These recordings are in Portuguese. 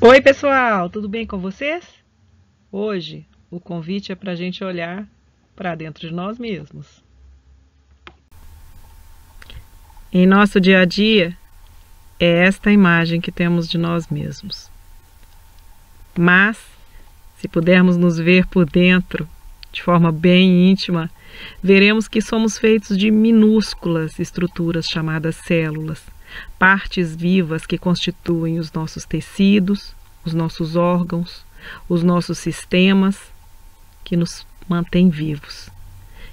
Oi, pessoal, tudo bem com vocês? Hoje o convite é para a gente olhar para dentro de nós mesmos. Em nosso dia a dia, é esta a imagem que temos de nós mesmos. Mas, se pudermos nos ver por dentro, de forma bem íntima, veremos que somos feitos de minúsculas estruturas chamadas células, partes vivas que constituem os nossos tecidos, os nossos órgãos, os nossos sistemas que nos mantêm vivos.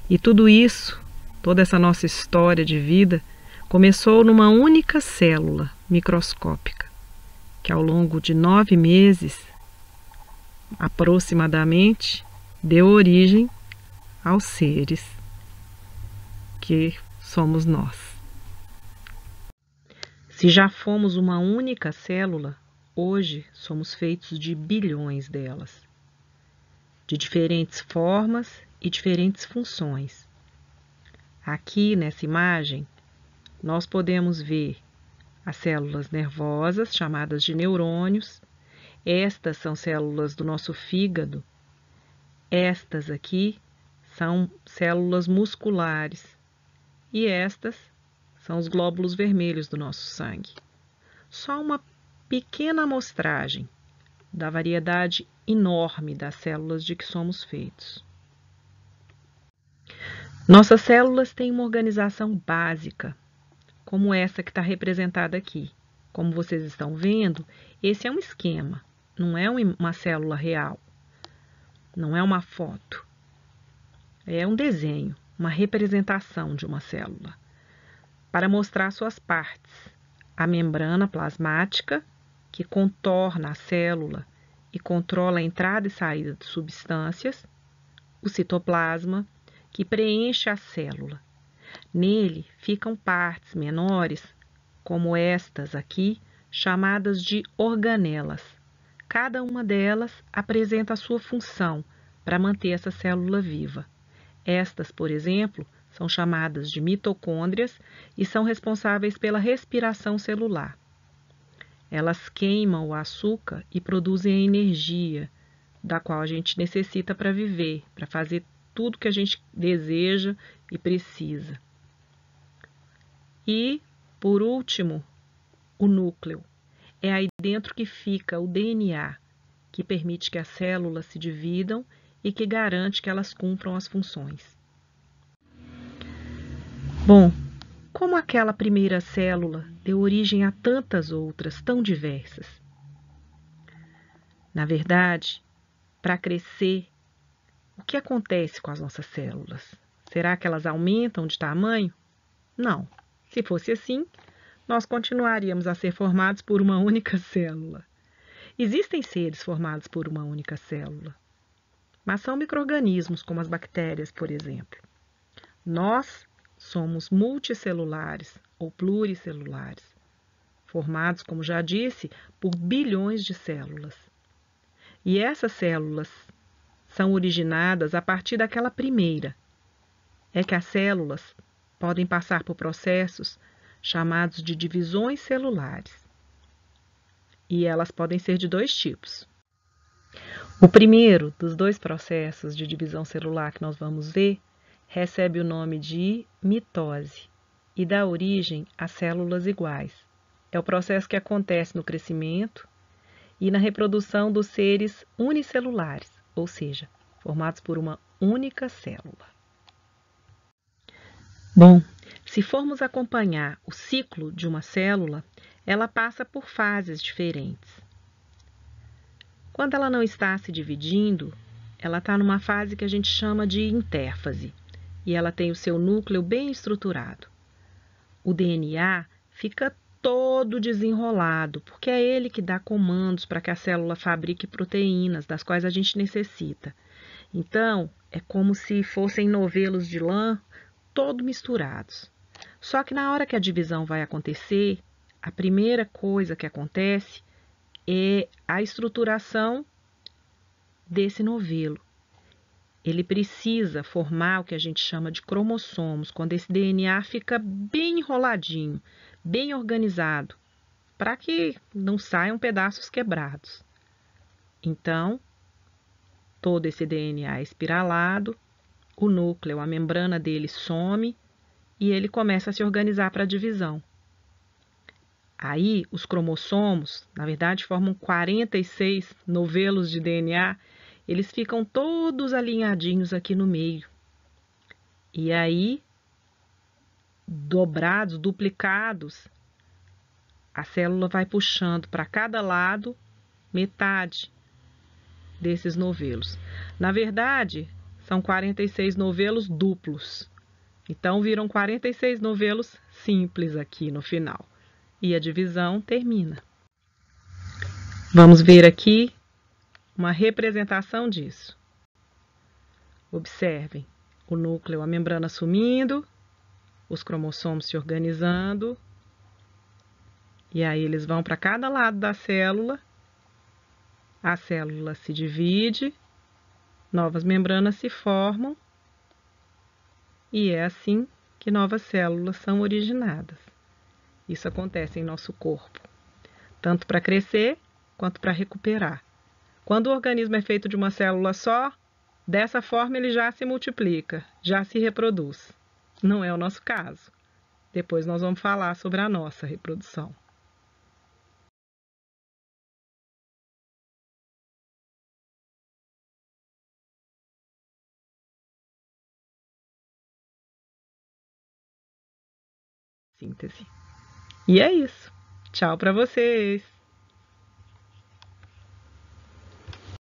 E tudo isso, toda essa nossa história de vida, começou numa única célula microscópica, que ao longo de 9 meses, aproximadamente, deu origem aos seres que somos nós. Se já fomos uma única célula, hoje somos feitos de bilhões delas, de diferentes formas e diferentes funções. Aqui nessa imagem, nós podemos ver as células nervosas, chamadas de neurônios. Estas são células do nosso fígado. Estas aqui são células musculares. E estas são os glóbulos vermelhos do nosso sangue. Só uma pequena amostragem da variedade enorme das células de que somos feitos. Nossas células têm uma organização básica, como essa que está representada aqui. Como vocês estão vendo, esse é um esquema, não é uma célula real, não é uma foto. É um desenho, uma representação de uma célula, para mostrar suas partes. A membrana plasmática, que contorna a célula e controla a entrada e saída de substâncias. O citoplasma, que preenche a célula. Nele ficam partes menores, como estas aqui, chamadas de organelas. Cada uma delas apresenta a sua função para manter essa célula viva. Estas, por exemplo, são chamadas de mitocôndrias e são responsáveis pela respiração celular. Elas queimam o açúcar e produzem a energia, da qual a gente necessita para viver, para fazer tudo que a gente deseja e precisa. E, por último, o núcleo. É aí dentro que fica o DNA, que permite que as células se dividam e que garante que elas cumpram as funções. Bom, como aquela primeira célula deu origem a tantas outras tão diversas? Na verdade, para crescer, o que acontece com as nossas células? Será que elas aumentam de tamanho? Não. Se fosse assim, nós continuaríamos a ser formados por uma única célula. Existem seres formados por uma única célula, mas são micro-organismos, como as bactérias, por exemplo. Nós somos multicelulares ou pluricelulares, formados, como já disse, por bilhões de células. E essas células são originadas a partir daquela primeira. É que as células podem passar por processos chamados de divisões celulares. E elas podem ser de 2 tipos. O primeiro dos 2 processos de divisão celular que nós vamos ver recebe o nome de mitose e dá origem a células iguais. É o processo que acontece no crescimento e na reprodução dos seres unicelulares, ou seja, formados por uma única célula. Bom, se formos acompanhar o ciclo de uma célula, ela passa por fases diferentes. Quando ela não está se dividindo, ela está numa fase que a gente chama de intérfase, e ela tem o seu núcleo bem estruturado. O DNA fica todo desenrolado, porque é ele que dá comandos para que a célula fabrique proteínas, das quais a gente necessita. Então, é como se fossem novelos de lã, todos misturados. Só que na hora que a divisão vai acontecer, a primeira coisa que acontece é a estruturação desse novelo. Ele precisa formar o que a gente chama de cromossomos, quando esse DNA fica bem enroladinho, bem organizado. para que não saiam pedaços quebrados. Então, todo esse DNA é espiralado, o núcleo, a membrana dele some e ele começa a se organizar para a divisão. Aí, os cromossomos, na verdade, formam 46 novelos de DNA, eles ficam todos alinhadinhos aqui no meio. E aí, dobrados, duplicados, a célula vai puxando para cada lado metade desses novelos. Na verdade, são 46 novelos duplos. Então, viram 46 novelos simples aqui no final. E a divisão termina. Vamos ver aqui uma representação disso. Observem o núcleo, a membrana sumindo, os cromossomos se organizando, e aí eles vão para cada lado da célula, a célula se divide, novas membranas se formam, e é assim que novas células são originadas. Isso acontece em nosso corpo, tanto para crescer quanto para recuperar. Quando o organismo é feito de uma célula só, dessa forma ele já se multiplica, já se reproduz. Não é o nosso caso. Depois nós vamos falar sobre a nossa reprodução. Síntese. E é isso. Tchau para vocês!